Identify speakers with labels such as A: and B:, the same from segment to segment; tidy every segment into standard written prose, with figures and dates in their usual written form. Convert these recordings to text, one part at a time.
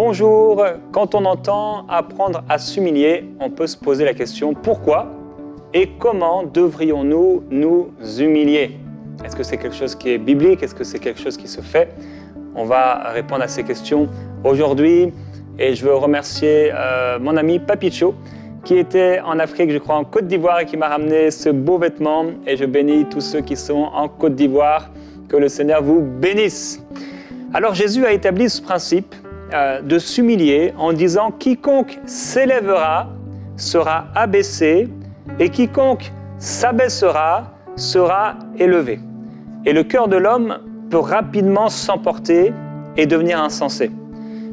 A: Bonjour, quand on entend apprendre à s'humilier, on peut se poser la question pourquoi et comment devrions-nous nous humilier? Est-ce que c'est quelque chose qui est biblique? Est-ce que c'est quelque chose qui se fait? On va répondre à ces questions aujourd'hui et je veux remercier mon ami Papicho qui était en Afrique, je crois en Côte d'Ivoire et qui m'a ramené ce beau vêtement et je bénis tous ceux qui sont en Côte d'Ivoire. Que le Seigneur vous bénisse. Alors Jésus a établi ce principe de s'humilier en disant « Quiconque s'élèvera sera abaissé et quiconque s'abaissera sera élevé. » Et le cœur de l'homme peut rapidement s'emporter et devenir insensé.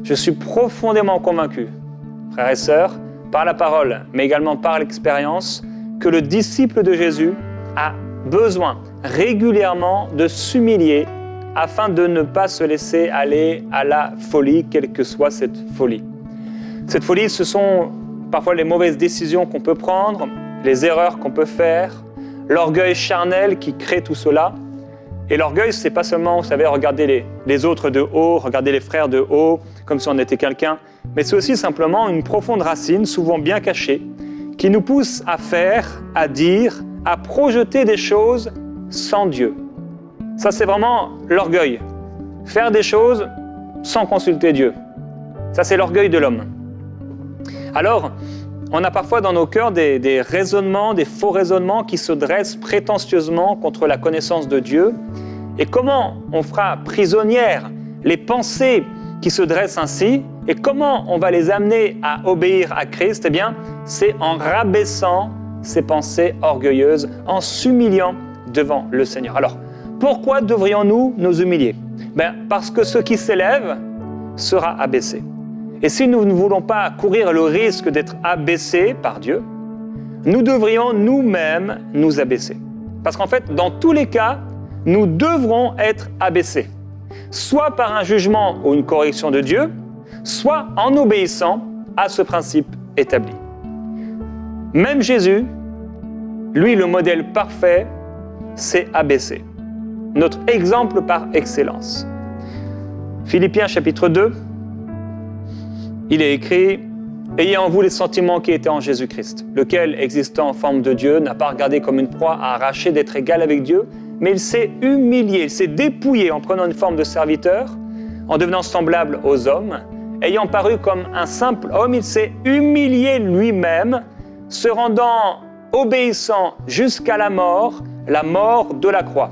A: Je suis profondément convaincu, frères et sœurs, par la parole, mais également par l'expérience, que le disciple de Jésus a besoin régulièrement de s'humilier afin de ne pas se laisser aller à la folie, quelle que soit cette folie. Cette folie, ce sont parfois les mauvaises décisions qu'on peut prendre, les erreurs qu'on peut faire, l'orgueil charnel qui crée tout cela. Et l'orgueil, c'est pas seulement, vous savez, regarder les autres de haut, regarder les frères de haut, comme si on était quelqu'un, mais c'est aussi simplement une profonde racine, souvent bien cachée, qui nous pousse à faire, à dire, à projeter des choses sans Dieu. Ça, c'est vraiment l'orgueil. Faire des choses sans consulter Dieu. Ça, c'est l'orgueil de l'homme. Alors, on a parfois dans nos cœurs des raisonnements, des faux raisonnements qui se dressent prétentieusement contre la connaissance de Dieu. Et comment on fera prisonnières les pensées qui se dressent ainsi et comment on va les amener à obéir à Christ? Eh bien, c'est en rabaissant ces pensées orgueilleuses, en s'humiliant devant le Seigneur. Alors, pourquoi devrions-nous nous humilier? Parce que ce qui s'élève sera abaissé. Et si nous ne voulons pas courir le risque d'être abaissés par Dieu, nous devrions nous-mêmes nous abaisser. Parce qu'en fait, dans tous les cas, nous devrons être abaissés. Soit par un jugement ou une correction de Dieu, soit en obéissant à ce principe établi. Même Jésus, lui, le modèle parfait, s'est abaissé. Notre exemple par excellence. Philippiens chapitre 2, il est écrit « Ayez en vous les sentiments qui étaient en Jésus-Christ, lequel, existant en forme de Dieu, n'a pas regardé comme une proie à arracher d'être égal avec Dieu, mais il s'est humilié, il s'est dépouillé en prenant une forme de serviteur, en devenant semblable aux hommes, ayant paru comme un simple homme, il s'est humilié lui-même, se rendant obéissant jusqu'à la mort de la croix.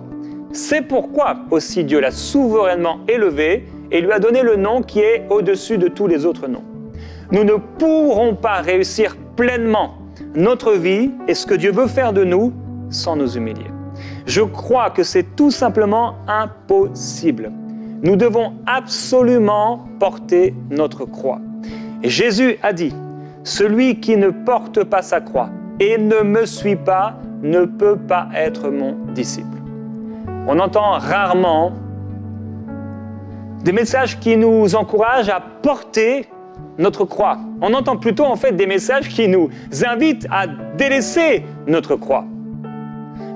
A: C'est pourquoi aussi Dieu l'a souverainement élevé et lui a donné le nom qui est au-dessus de tous les autres noms. Nous ne pourrons pas réussir pleinement notre vie et ce que Dieu veut faire de nous sans nous humilier. Je crois que c'est tout simplement impossible. Nous devons absolument porter notre croix. Et Jésus a dit, « Celui qui ne porte pas sa croix et ne me suit pas ne peut pas être mon disciple. » On entend rarement des messages qui nous encouragent à porter notre croix. On entend plutôt en fait des messages qui nous invitent à délaisser notre croix.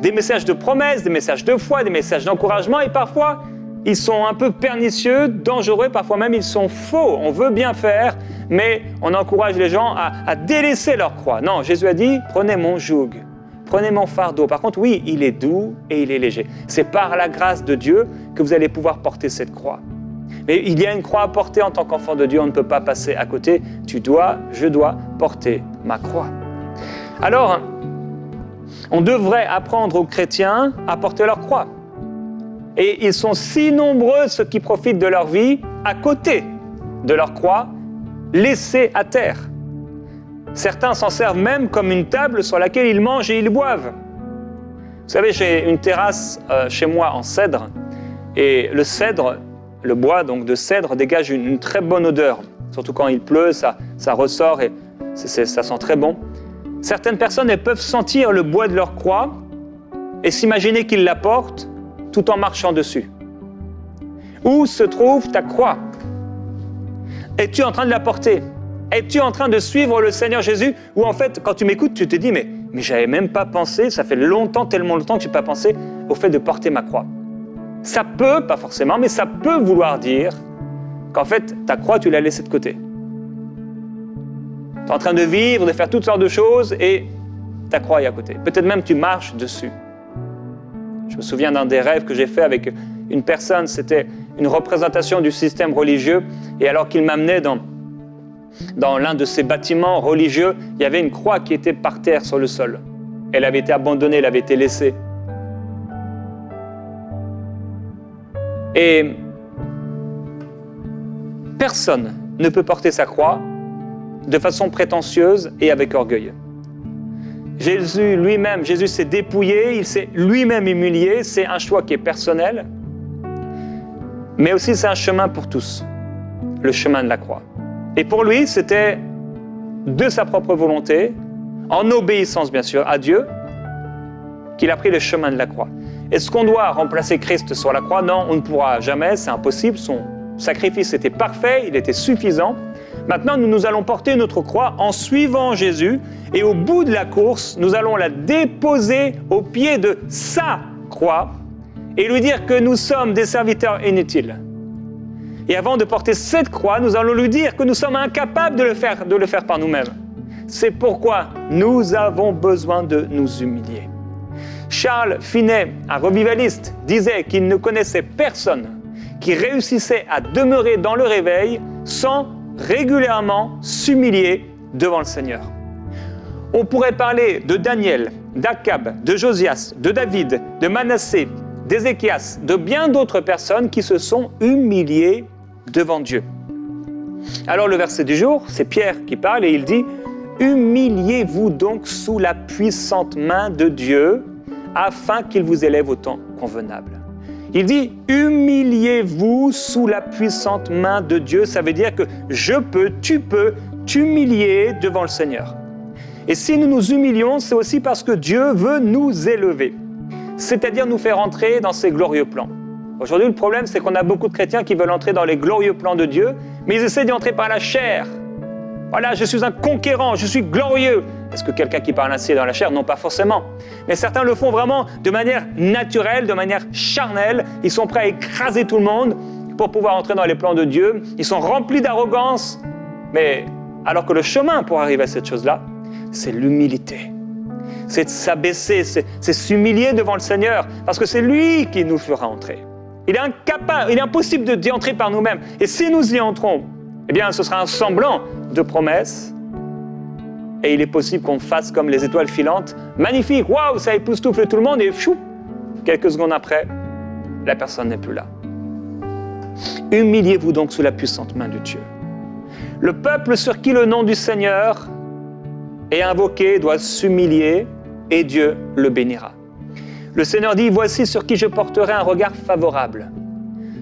A: Des messages de promesses, des messages de foi, des messages d'encouragement et parfois ils sont un peu pernicieux, dangereux, parfois même ils sont faux. On veut bien faire, mais on encourage les gens à délaisser leur croix. Non, Jésus a dit « Prenez mon joug, prenez mon fardeau ». Par contre, oui, il est doux et il est léger. C'est par la grâce de Dieu que vous allez pouvoir porter cette croix. Mais il y a une croix à porter en tant qu'enfant de Dieu, on ne peut pas passer à côté. Je dois porter ma croix. Alors, on devrait apprendre aux chrétiens à porter leur croix. Et ils sont si nombreux ceux qui profitent de leur vie à côté de leur croix, laissés à terre. Certains s'en servent même comme une table sur laquelle ils mangent et ils boivent. Vous savez, j'ai une terrasse chez moi en cèdre et le cèdre, le bois donc de cèdre dégage une très bonne odeur. Surtout quand il pleut, ça ressort et ça sent très bon. Certaines personnes, elles peuvent sentir le bois de leur croix et s'imaginer qu'ils la portent tout en marchant dessus. Où se trouve ta croix? Es-tu en train de la porter? Es-tu en train de suivre le Seigneur Jésus? Ou en fait, quand tu m'écoutes, tu te dis, mais j'avais même pas pensé, ça fait longtemps, tellement longtemps que je n'ai pas pensé au fait de porter ma croix. Ça peut, pas forcément, mais ça peut vouloir dire qu'en fait, ta croix, tu l'as laissée de côté. Tu es en train de vivre, de faire toutes sortes de choses et ta croix est à côté. Peut-être même tu marches dessus. Je me souviens d'un des rêves que j'ai fait avec une personne, c'était une représentation du système religieux et alors qu'il m'amenait dans l'un de ces bâtiments religieux, il y avait une croix qui était par terre sur le sol. Elle avait été abandonnée, elle avait été laissée. Et personne ne peut porter sa croix de façon prétentieuse et avec orgueil. Jésus lui-même, Jésus s'est dépouillé, il s'est lui-même humilié, c'est un choix qui est personnel, mais aussi c'est un chemin pour tous, le chemin de la croix. Et pour lui, c'était de sa propre volonté, en obéissance bien sûr à Dieu, qu'il a pris le chemin de la croix. Est-ce qu'on doit remplacer Christ sur la croix? Non, on ne pourra jamais, c'est impossible. Son sacrifice était parfait, il était suffisant. Maintenant, nous allons porter notre croix en suivant Jésus et au bout de la course, nous allons la déposer au pied de sa croix et lui dire que nous sommes des serviteurs inutiles. Et avant de porter cette croix, nous allons lui dire que nous sommes incapables de le faire par nous-mêmes. C'est pourquoi nous avons besoin de nous humilier. Charles Finet, un revivaliste, disait qu'il ne connaissait personne qui réussissait à demeurer dans le réveil sans régulièrement s'humilier devant le Seigneur. On pourrait parler de Daniel, d'Akab, de Josias, de David, de Manassé, d'Ézéchias, de bien d'autres personnes qui se sont humiliées devant Dieu. Alors le verset du jour, c'est Pierre qui parle et il dit « Humiliez-vous donc sous la puissante main de Dieu afin qu'il vous élève au temps convenable. » Il dit « Humiliez-vous sous la puissante main de Dieu ». Ça veut dire que tu peux t'humilier devant le Seigneur. Et si nous nous humilions, c'est aussi parce que Dieu veut nous élever, c'est-à-dire nous faire entrer dans ses glorieux plans. Aujourd'hui, le problème, c'est qu'on a beaucoup de chrétiens qui veulent entrer dans les glorieux plans de Dieu, mais ils essaient d'y entrer par la chair. Voilà, je suis un conquérant, je suis glorieux. Est-ce que quelqu'un qui parle ainsi est dans la chair? Non, pas forcément. Mais certains le font vraiment de manière naturelle, de manière charnelle. Ils sont prêts à écraser tout le monde pour pouvoir entrer dans les plans de Dieu. Ils sont remplis d'arrogance. Mais alors que le chemin pour arriver à cette chose-là, c'est l'humilité. C'est de s'abaisser, c'est s'humilier devant le Seigneur, parce que c'est lui qui nous fera entrer. Il est incapable, il est impossible d'y entrer par nous-mêmes. Et si nous y entrons, eh bien, ce sera un semblant de promesse. Et il est possible qu'on fasse comme les étoiles filantes. Magnifique, waouh, ça époustoufle tout le monde et chou, quelques secondes après, la personne n'est plus là. Humiliez-vous donc sous la puissante main de Dieu. Le peuple sur qui le nom du Seigneur est invoqué doit s'humilier et Dieu le bénira. Le Seigneur dit, voici sur qui je porterai un regard favorable.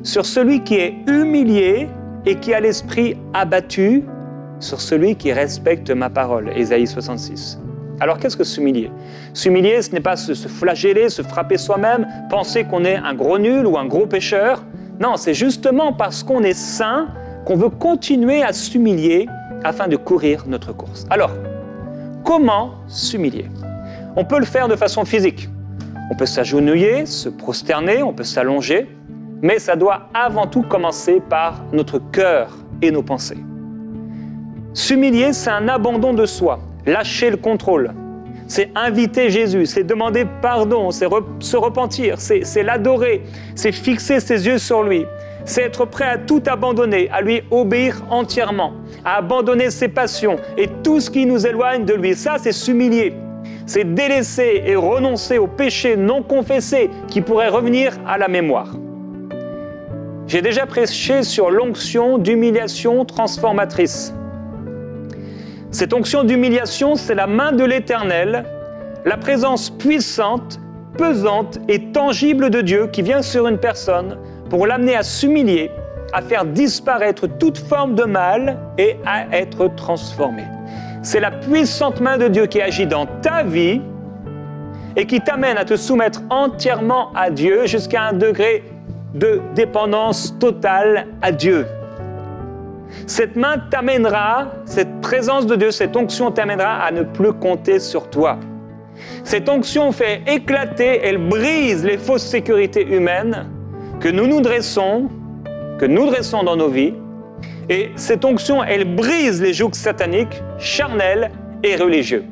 A: Sur celui qui est humilié et qui a l'esprit abattu, sur celui qui respecte ma parole. Ésaïe 66. Alors qu'est-ce que s'humilier? S'humilier, ce n'est pas se flageller, se frapper soi-même, penser qu'on est un gros nul ou un gros pécheur. Non, c'est justement parce qu'on est saint qu'on veut continuer à s'humilier afin de courir notre course. Alors, comment s'humilier? On peut le faire de façon physique. On peut s'agenouiller, se prosterner, on peut s'allonger, mais ça doit avant tout commencer par notre cœur et nos pensées. S'humilier, c'est un abandon de soi, lâcher le contrôle. C'est inviter Jésus, c'est demander pardon, c'est se repentir, c'est l'adorer, c'est fixer ses yeux sur lui, c'est être prêt à tout abandonner, à lui obéir entièrement, à abandonner ses passions et tout ce qui nous éloigne de lui. Ça, c'est s'humilier. C'est délaisser et renoncer aux péchés non confessés qui pourraient revenir à la mémoire. J'ai déjà prêché sur l'onction d'humiliation transformatrice. Cette onction d'humiliation, c'est la main de l'Éternel, la présence puissante, pesante et tangible de Dieu qui vient sur une personne pour l'amener à s'humilier, à faire disparaître toute forme de mal et à être transformé. C'est la puissante main de Dieu qui agit dans ta vie et qui t'amène à te soumettre entièrement à Dieu jusqu'à un degré de dépendance totale à Dieu. Cette main t'amènera, cette présence de Dieu, cette onction t'amènera à ne plus compter sur toi. Cette onction fait éclater, elle brise les fausses sécurités humaines que nous dressons dans nos vies Et cette onction, elle brise les jougs sataniques, charnels et religieux.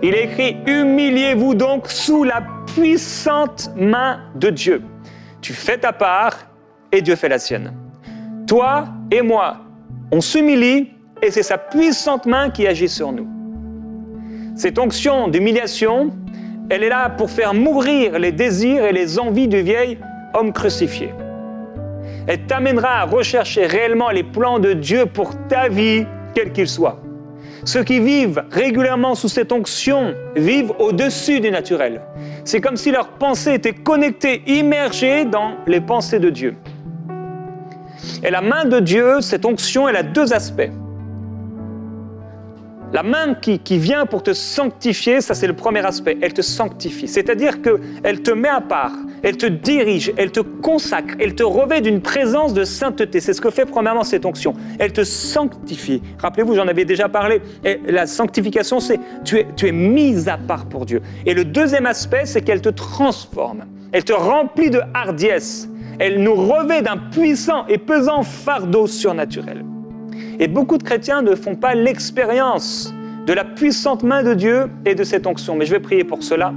A: Il est écrit « Humiliez-vous donc sous la puissante main de Dieu. Tu fais ta part et Dieu fait la sienne. » Toi et moi, on s'humilie et c'est sa puissante main qui agit sur nous. Cette onction d'humiliation, elle est là pour faire mourir les désirs et les envies du vieil homme crucifié. Elle t'amènera à rechercher réellement les plans de Dieu pour ta vie, quel qu'il soit. Ceux qui vivent régulièrement sous cette onction vivent au-dessus du naturel. C'est comme si leurs pensées étaient connectées, immergées dans les pensées de Dieu. Et la main de Dieu, cette onction, elle a deux aspects. La main qui vient pour te sanctifier, ça c'est le premier aspect, elle te sanctifie. C'est-à-dire qu'elle te met à part, elle te dirige, elle te consacre, elle te revêt d'une présence de sainteté. C'est ce que fait premièrement cette onction. Elle te sanctifie. Rappelez-vous, j'en avais déjà parlé. Et la sanctification, c'est tu es mise à part pour Dieu. Et le deuxième aspect, c'est qu'elle te transforme. Elle te remplit de hardiesse. Elle nous revêt d'un puissant et pesant fardeau surnaturel. Et beaucoup de chrétiens ne font pas l'expérience de la puissante main de Dieu et de cette onction. Mais je vais prier pour cela,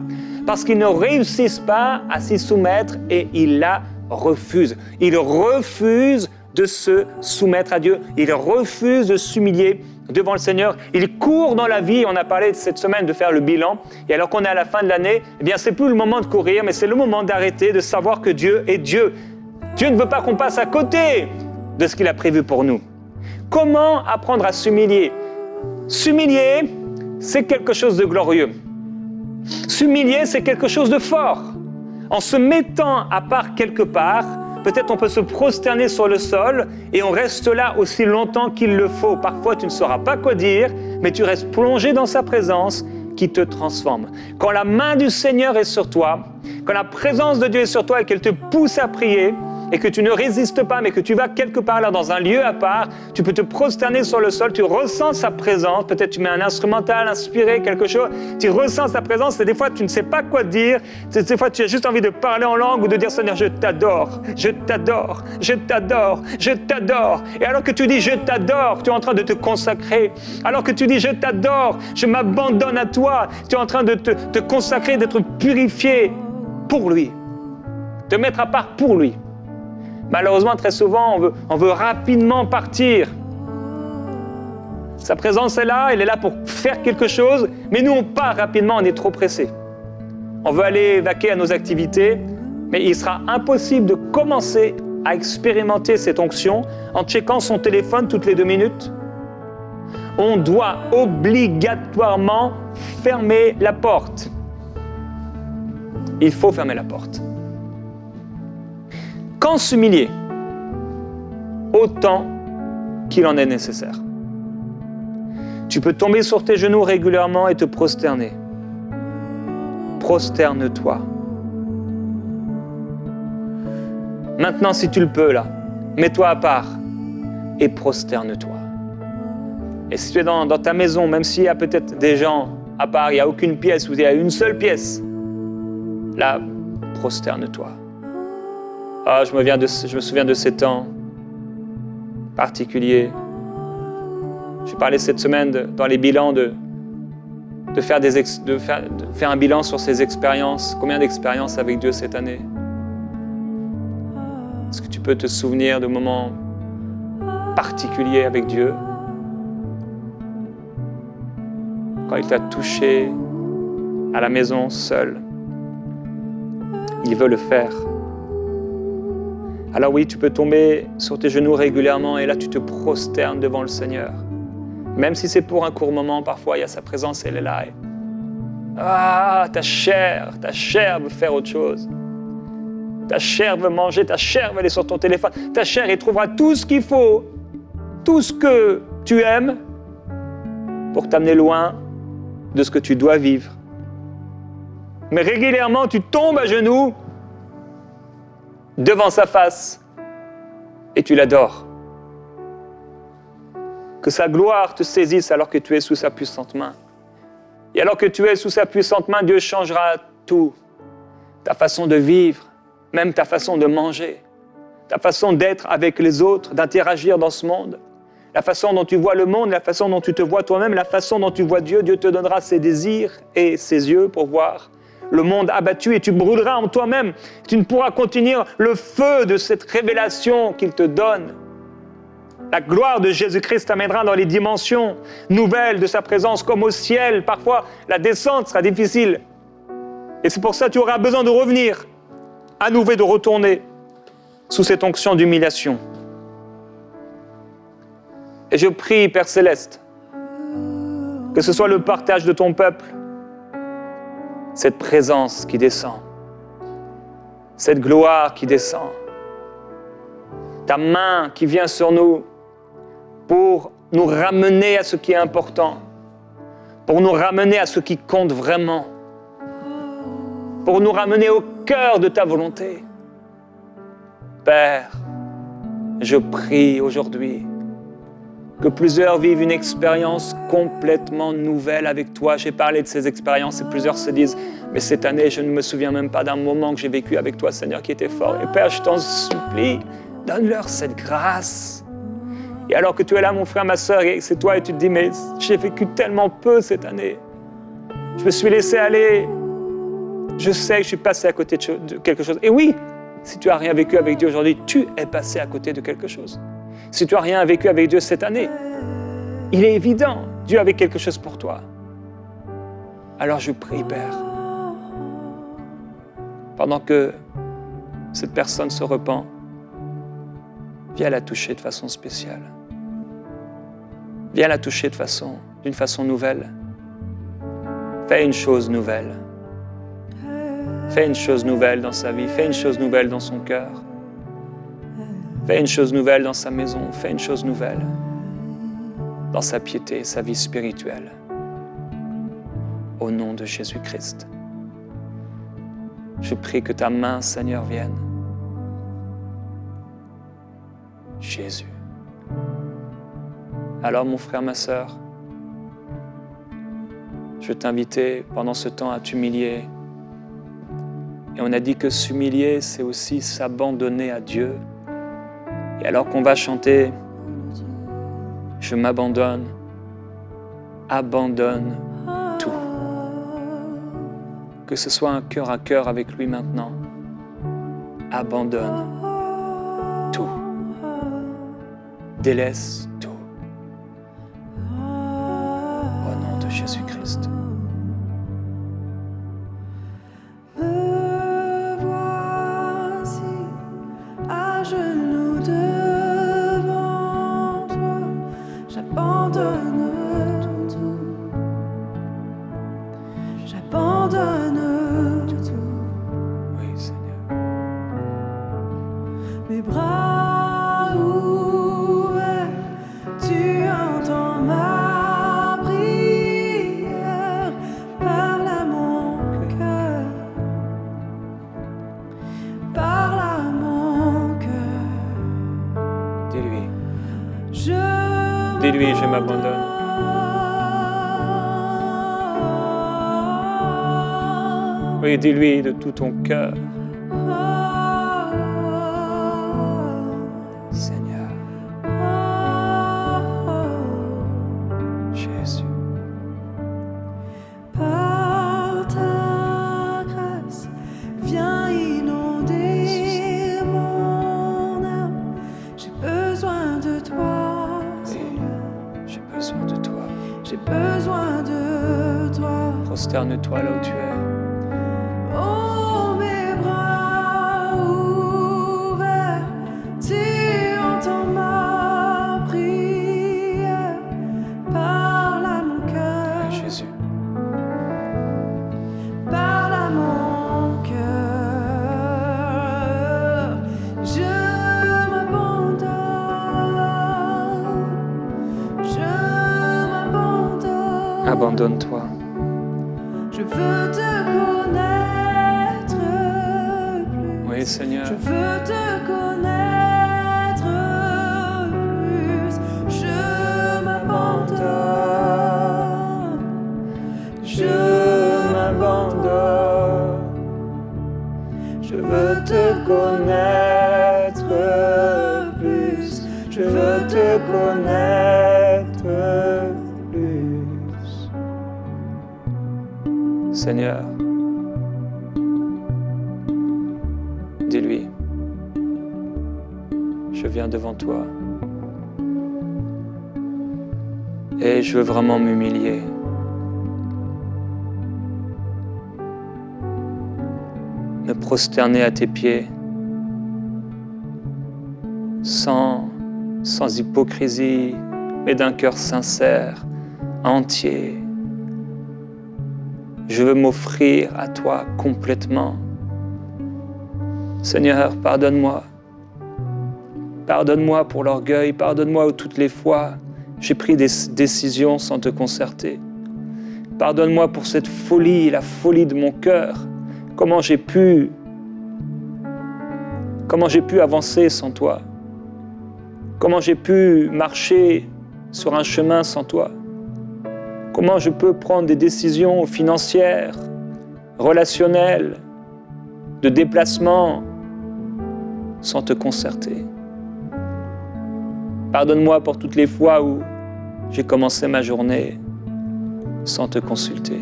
A: parce qu'ils ne réussissent pas à s'y soumettre et ils la refusent. Ils refusent de se soumettre à Dieu. Ils refusent de s'humilier devant le Seigneur. Ils courent dans la vie. On a parlé cette semaine de faire le bilan. Et alors qu'on est à la fin de l'année, eh bien, c'est plus le moment de courir, mais c'est le moment d'arrêter, de savoir que Dieu est Dieu. Dieu ne veut pas qu'on passe à côté de ce qu'il a prévu pour nous. Comment apprendre à s'humilier? S'humilier, c'est quelque chose de glorieux. S'humilier, c'est quelque chose de fort. En se mettant à part quelque part, peut-être on peut se prosterner sur le sol et on reste là aussi longtemps qu'il le faut. Parfois, tu ne sauras pas quoi dire, mais tu restes plongé dans sa présence qui te transforme. Quand la main du Seigneur est sur toi, quand la présence de Dieu est sur toi et qu'elle te pousse à prier, et que tu ne résistes pas, mais que tu vas quelque part là dans un lieu à part, tu peux te prosterner sur le sol, tu ressens sa présence, peut-être tu mets un instrumental inspiré, quelque chose, tu ressens sa présence et des fois tu ne sais pas quoi dire, des fois tu as juste envie de parler en langue ou de dire Seigneur je t'adore, je t'adore, je t'adore, je t'adore. Et alors que tu dis je t'adore, tu es en train de te consacrer. Alors que tu dis je t'adore, je m'abandonne à toi, tu es en train de te consacrer, d'être purifié pour lui, te mettre à part pour lui. Malheureusement, très souvent, on veut rapidement partir. Sa présence est là, elle est là pour faire quelque chose, mais nous, on part rapidement, on est trop pressé. On veut aller vaquer à nos activités, mais il sera impossible de commencer à expérimenter cette onction en checkant son téléphone toutes les 2 minutes. On doit obligatoirement fermer la porte. Il faut fermer la porte. Quand s'humilier? Autant qu'il en est nécessaire. Tu peux tomber sur tes genoux régulièrement et te prosterner. Prosterne-toi. Maintenant, si tu le peux, là, mets-toi à part et prosterne-toi. Et si tu es dans ta maison, même s'il y a peut-être des gens à part, il n'y a aucune pièce, ou il y a une seule pièce, là, prosterne-toi. Ah, je me souviens de ces temps particuliers. J'ai parlé cette semaine dans les bilans de faire un bilan sur ces expériences. Combien d'expériences avec Dieu cette année? Est-ce que tu peux te souvenir de moments particuliers avec Dieu? Quand il t'a touché à la maison seul, il veut le faire. Alors oui, tu peux tomber sur tes genoux régulièrement et là, tu te prosternes devant le Seigneur. Même si c'est pour un court moment, parfois, il y a sa présence, elle est là. Ah, ta chair veut faire autre chose. Ta chair veut manger, ta chair veut aller sur ton téléphone. Ta chair, elle trouvera tout ce qu'il faut, tout ce que tu aimes pour t'amener loin de ce que tu dois vivre. Mais régulièrement, tu tombes à genoux devant sa face et tu l'adores. Que sa gloire te saisisse alors que tu es sous sa puissante main. Et alors que tu es sous sa puissante main, Dieu changera tout. Ta façon de vivre, même ta façon de manger, ta façon d'être avec les autres, d'interagir dans ce monde. la façon dont tu vois le monde, la façon dont tu te vois toi-même, la façon dont tu vois Dieu. Dieu te donnera ses désirs et ses yeux pour voir le monde abattu et tu brûleras en toi-même. Tu ne pourras contenir le feu de cette révélation qu'il te donne. La gloire de Jésus-Christ t'amènera dans les dimensions nouvelles de sa présence, comme au ciel. Parfois, la descente sera difficile. Et c'est pour ça que tu auras besoin de revenir, à nouveau de retourner sous cette onction d'humiliation. Et je prie, Père Céleste, que ce soit le partage de ton peuple, cette présence qui descend, cette gloire qui descend, ta main qui vient sur nous pour nous ramener à ce qui est important, pour nous ramener à ce qui compte vraiment, pour nous ramener au cœur de ta volonté. Père, je prie aujourd'hui que plusieurs vivent une expérience complètement nouvelle avec toi. J'ai parlé de ces expériences et plusieurs se disent « Mais cette année, je ne me souviens même pas d'un moment que j'ai vécu avec toi, Seigneur, qui était fort. » Et Père, je t'en supplie, donne-leur cette grâce. Et alors que tu es là, mon frère, ma sœur, et c'est toi, et tu te dis « Mais j'ai vécu tellement peu cette année. Je me suis laissé aller. Je sais que je suis passé à côté de quelque chose. » Et oui, si tu n'as rien vécu avec Dieu aujourd'hui, tu es passé à côté de quelque chose. Si tu n'as rien vécu avec Dieu cette année, il est évident, Dieu avait quelque chose pour toi. Alors je prie, Père, pendant que cette personne se repent, viens la toucher de façon spéciale. Viens la toucher d'une façon nouvelle. Fais une chose nouvelle. Fais une chose nouvelle dans sa vie. Fais une chose nouvelle dans son cœur. Fais une chose nouvelle dans sa maison. Fais une chose nouvelle dans sa piété, sa vie spirituelle. Au nom de Jésus-Christ. Je prie que ta main, Seigneur, vienne. Jésus. Alors, mon frère, ma sœur, je veux t'inviter pendant ce temps à t'humilier. Et on a dit que s'humilier, c'est aussi s'abandonner à Dieu. Et alors qu'on va chanter « Je m'abandonne », abandonne tout. Que ce soit un cœur à cœur avec lui maintenant. Abandonne tout. Délaisse tout. Au nom de Jésus-Christ. Dis-lui, je m'abandonne. Oui, dis-lui de tout ton cœur. Seigneur. Jésus.
B: Par ta grâce, viens inonder mon âme. J'ai besoin de toi.
A: J'ai besoin de toi.
B: J'ai besoin de toi.
A: Prosterne-toi là où tu es.
B: Oh, mes bras ouverts, tu entends ma prière. Parle à mon cœur.
A: Jésus.
B: Parle à mon cœur. Je m'abandonne.
A: Abandonne-toi.
B: Je veux te connaître plus.
A: Oui, Seigneur.
B: Je veux te connaître plus. Je m'abandonne. Je m'abandonne. Je veux te connaître plus.
A: Je veux te connaître plus. Seigneur, dis-lui, je viens devant toi et je veux vraiment m'humilier. Me prosterner à tes pieds sans hypocrisie, mais d'un cœur sincère, entier. Je veux m'offrir à toi complètement. Seigneur, pardonne-moi. Pardonne-moi pour l'orgueil, pardonne-moi toutes les fois j'ai pris des décisions sans te concerter. Pardonne-moi pour cette folie, la folie de mon cœur. Comment j'ai pu avancer sans toi? Comment j'ai pu marcher sur un chemin sans toi? Comment je peux prendre des décisions financières, relationnelles, de déplacement sans te concerter? Pardonne-moi pour toutes les fois où j'ai commencé ma journée sans te consulter,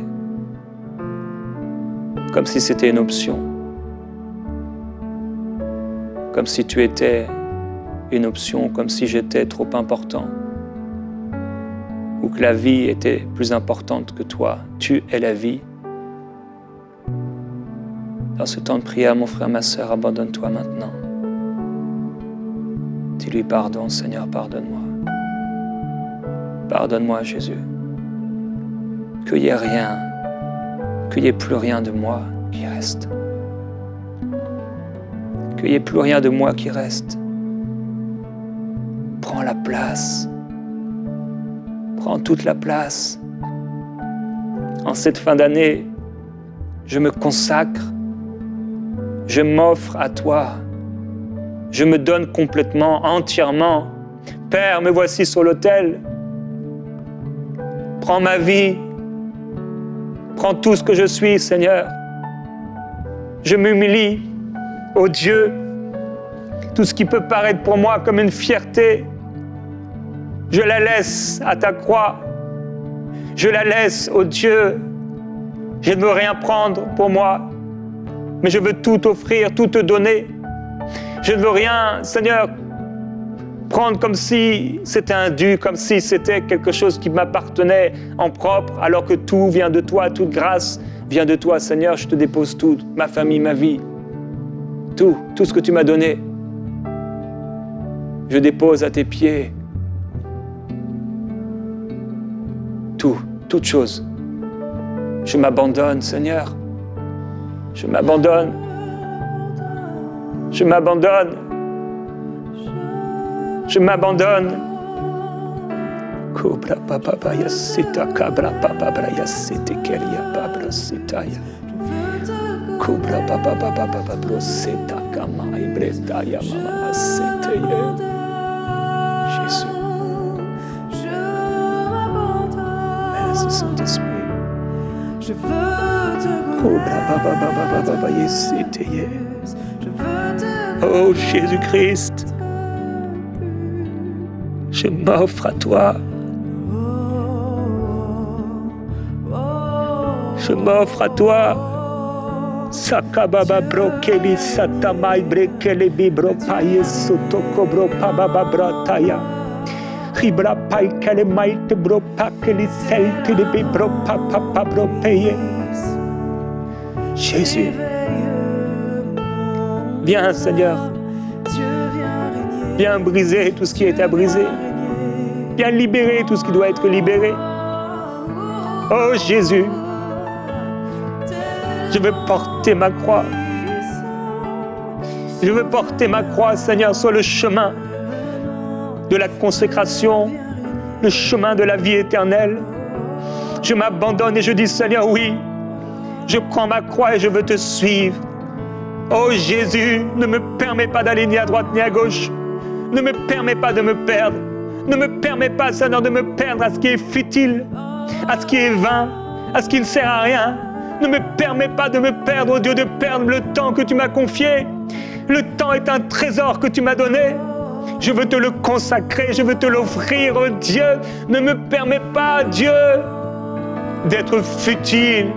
A: comme si c'était une option, comme si tu étais une option, comme si j'étais trop important, ou que la vie était plus importante que toi. Tu es la vie. Dans ce temps de prière, mon frère, ma sœur, abandonne-toi maintenant. Dis-lui pardon, Seigneur, pardonne-moi. Pardonne-moi, Jésus. Qu'il n'y ait rien, qu'il n'y ait plus rien de moi qui reste. Qu'il n'y ait plus rien de moi qui reste. Prends la place. Prends toute la place. En cette fin d'année, je me consacre. Je m'offre à toi. Je me donne complètement, entièrement. Père, me voici sur l'autel. Prends ma vie. Prends tout ce que je suis, Seigneur. Je m'humilie, ô Dieu. Tout ce qui peut paraître pour moi comme une fierté, je la laisse à ta croix. Je la laisse, ô Dieu. Je ne veux rien prendre pour moi, mais je veux tout offrir, tout te donner. Je ne veux rien, Seigneur, prendre comme si c'était un dû, comme si c'était quelque chose qui m'appartenait en propre, alors que tout vient de toi, toute grâce vient de toi, Seigneur. Je te dépose tout, ma famille, ma vie, tout ce que tu m'as donné. Je dépose à tes pieds toute chose. Je m'abandonne, Seigneur. Je m'abandonne. Je m'abandonne. Je m'abandonne. Cobra papa ya sita cabra papa ya sita kelia papa sita ya. Cobra papa bro sita kama ibreta ya mama sita ya. Jésus. Merci Saint-Esprit.
B: Je veux te
A: Cobra papa ya sita ya.
B: Je veux te
A: Oh Jésus-Christ. Je m'offre à toi. Je m'offre à toi. Sakababa brokeli satamai brekele bibro paye sotoko bro pababa brataya. Ribra pai kele maite bro pakeli selte de bibro papa bro paye. Jésus. Viens Seigneur. Viens briser tout ce qui est à briser. Viens libérer tout ce qui doit être libéré. Oh Jésus, je veux porter ma croix. Je veux porter ma croix, Seigneur, sur le chemin de la consécration, le chemin de la vie éternelle. Je m'abandonne et je dis, Seigneur, oui, je prends ma croix et je veux te suivre. Oh Jésus, ne me permets pas d'aller ni à droite ni à gauche. Ne me permets pas de me perdre. Ne me permets pas, Seigneur, de me perdre à ce qui est futile, à ce qui est vain, à ce qui ne sert à rien. Ne me permets pas de me perdre, oh Dieu, de perdre le temps que tu m'as confié. Le temps est un trésor que tu m'as donné. Je veux te le consacrer, je veux te l'offrir, oh Dieu. Ne me permets pas, Dieu, d'être futile.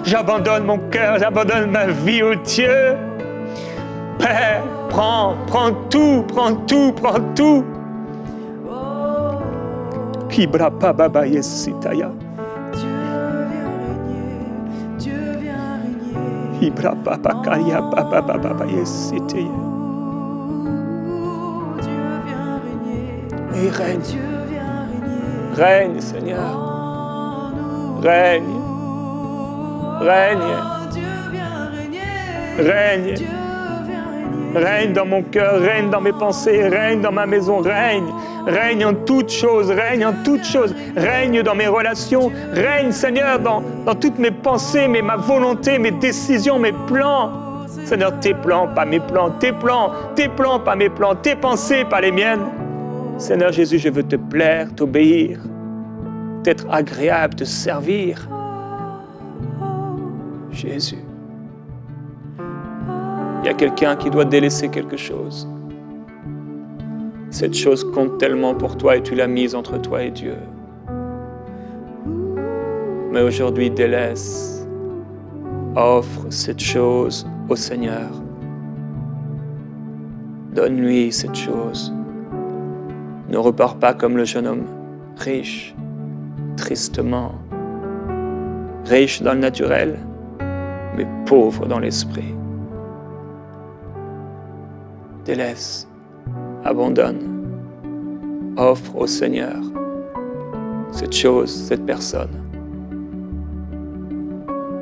A: J'abandonne mon cœur, j'abandonne ma vie, oh Dieu. Père, prends tout, prends tout, prends tout. Kibra Pababa Yesitaya.
B: Dieu viens régner, Dieu viens régner.
A: Kibra Babakaria Bababa Yesitaya.
B: Dieu viens régner,
A: Et règne,
B: Dieu viens régner.
A: règne Seigneur, règne, règne,
B: Dieu viens régner,
A: règne.
B: Dieu viens régner.
A: Règne dans mon cœur, règne dans mes pensées, règne dans ma maison, règne. Règne en toutes choses, règne en toutes choses. Règne dans mes relations, règne Seigneur dans toutes mes pensées, ma volonté, mes décisions, mes plans. Seigneur, tes plans, pas mes plans, tes plans, pas mes plans, tes pensées, pas les miennes. Seigneur Jésus, je veux te plaire, t'obéir, t'être agréable, te servir. Jésus. Il y a quelqu'un qui doit délaisser quelque chose. Cette chose compte tellement pour toi et tu l'as mise entre toi et Dieu. Mais aujourd'hui, délaisse, offre cette chose au Seigneur. Donne-lui cette chose. Ne repars pas comme le jeune homme, riche, tristement, riche dans le naturel, mais pauvre dans l'esprit. Délaisse, abandonne, offre au Seigneur cette chose, cette personne.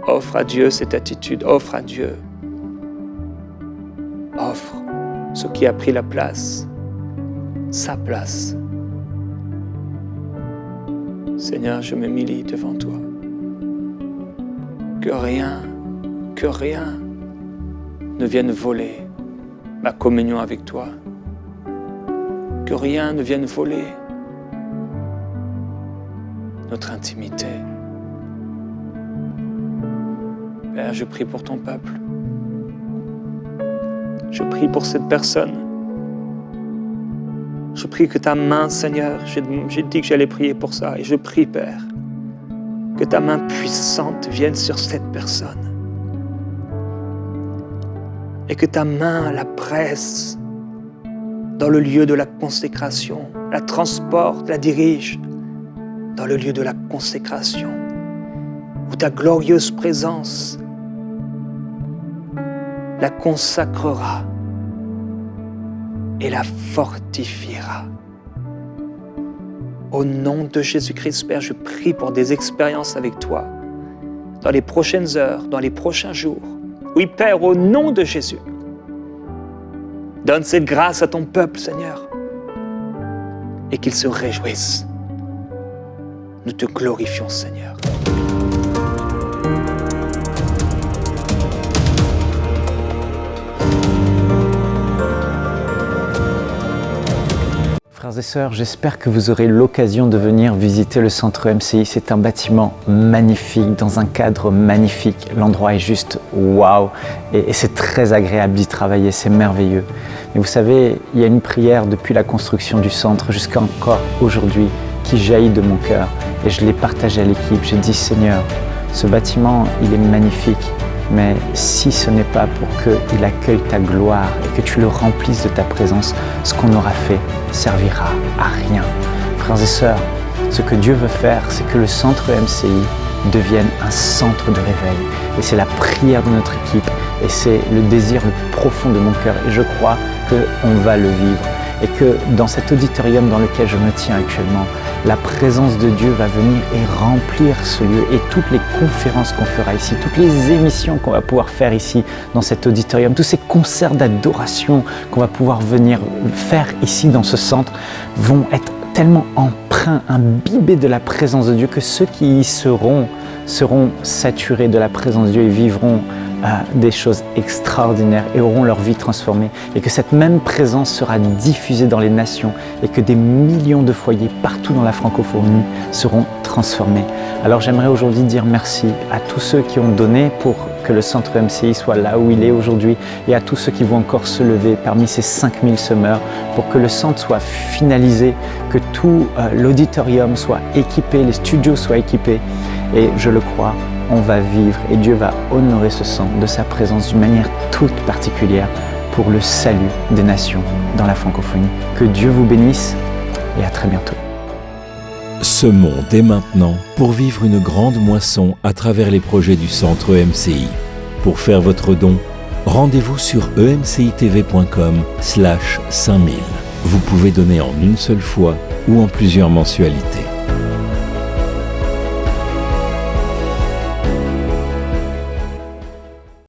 A: Offre à Dieu cette attitude, offre à Dieu. Offre ce qui a pris la place, sa place. Seigneur, je m'humilie devant toi. Que rien ne vienne voler ma communion avec toi. Que rien ne vienne voler notre intimité. Père, je prie pour ton peuple. Je prie pour cette personne. Je prie que ta main, Seigneur, j'ai dit que j'allais prier pour ça, et je prie, Père, que ta main puissante vienne sur cette personne. Et que ta main la presse dans le lieu de la consécration, la transporte, la dirige dans le lieu de la consécration, où ta glorieuse présence la consacrera et la fortifiera. Au nom de Jésus-Christ, Père, je prie pour des expériences avec toi dans les prochaines heures, dans les prochains jours. Oui, Père, au nom de Jésus, donne cette grâce à ton peuple, Seigneur, et qu'il se réjouisse. Nous te glorifions, Seigneur.
C: Frères et sœurs, j'espère que vous aurez l'occasion de venir visiter le centre MCI. C'est un bâtiment magnifique, dans un cadre magnifique. L'endroit est juste waouh et c'est très agréable d'y travailler, c'est merveilleux. Mais vous savez, il y a une prière depuis la construction du centre jusqu'à encore aujourd'hui qui jaillit de mon cœur et je l'ai partagée à l'équipe. J'ai dit, Seigneur, ce bâtiment, il est magnifique. Mais si ce n'est pas pour qu'il accueille ta gloire et que tu le remplisses de ta présence, ce qu'on aura fait servira à rien. Frères et sœurs, ce que Dieu veut faire, c'est que le centre MCI devienne un centre de réveil. Et c'est la prière de notre équipe et c'est le désir le plus profond de mon cœur. Et je crois qu'on va le vivre. Et que dans cet auditorium dans lequel je me tiens actuellement, la présence de Dieu va venir et remplir ce lieu. Et toutes les conférences qu'on fera ici, toutes les émissions qu'on va pouvoir faire ici dans cet auditorium, tous ces concerts d'adoration qu'on va pouvoir venir faire ici dans ce centre vont être tellement empreints, imbibés de la présence de Dieu que ceux qui y seront saturés de la présence de Dieu et vivront des choses extraordinaires et auront leur vie transformée et que cette même présence sera diffusée dans les nations et que des millions de foyers partout dans la francophonie seront transformés. Alors j'aimerais aujourd'hui dire merci à tous ceux qui ont donné pour que le centre MCI soit là où il est aujourd'hui et à tous ceux qui vont encore se lever parmi ces 5000 semeurs pour que le centre soit finalisé, que tout l'auditorium soit équipé, les studios soient équipés. Et je le crois, on va vivre et Dieu va honorer ce centre de sa présence d'une manière toute particulière pour le salut des nations dans la francophonie. Que Dieu vous bénisse et à très bientôt.
D: Semons dès maintenant pour vivre une grande moisson à travers les projets du centre EMCI. Pour faire votre don, rendez-vous sur emcitv.com/5000. Vous pouvez donner en une seule fois ou en plusieurs mensualités.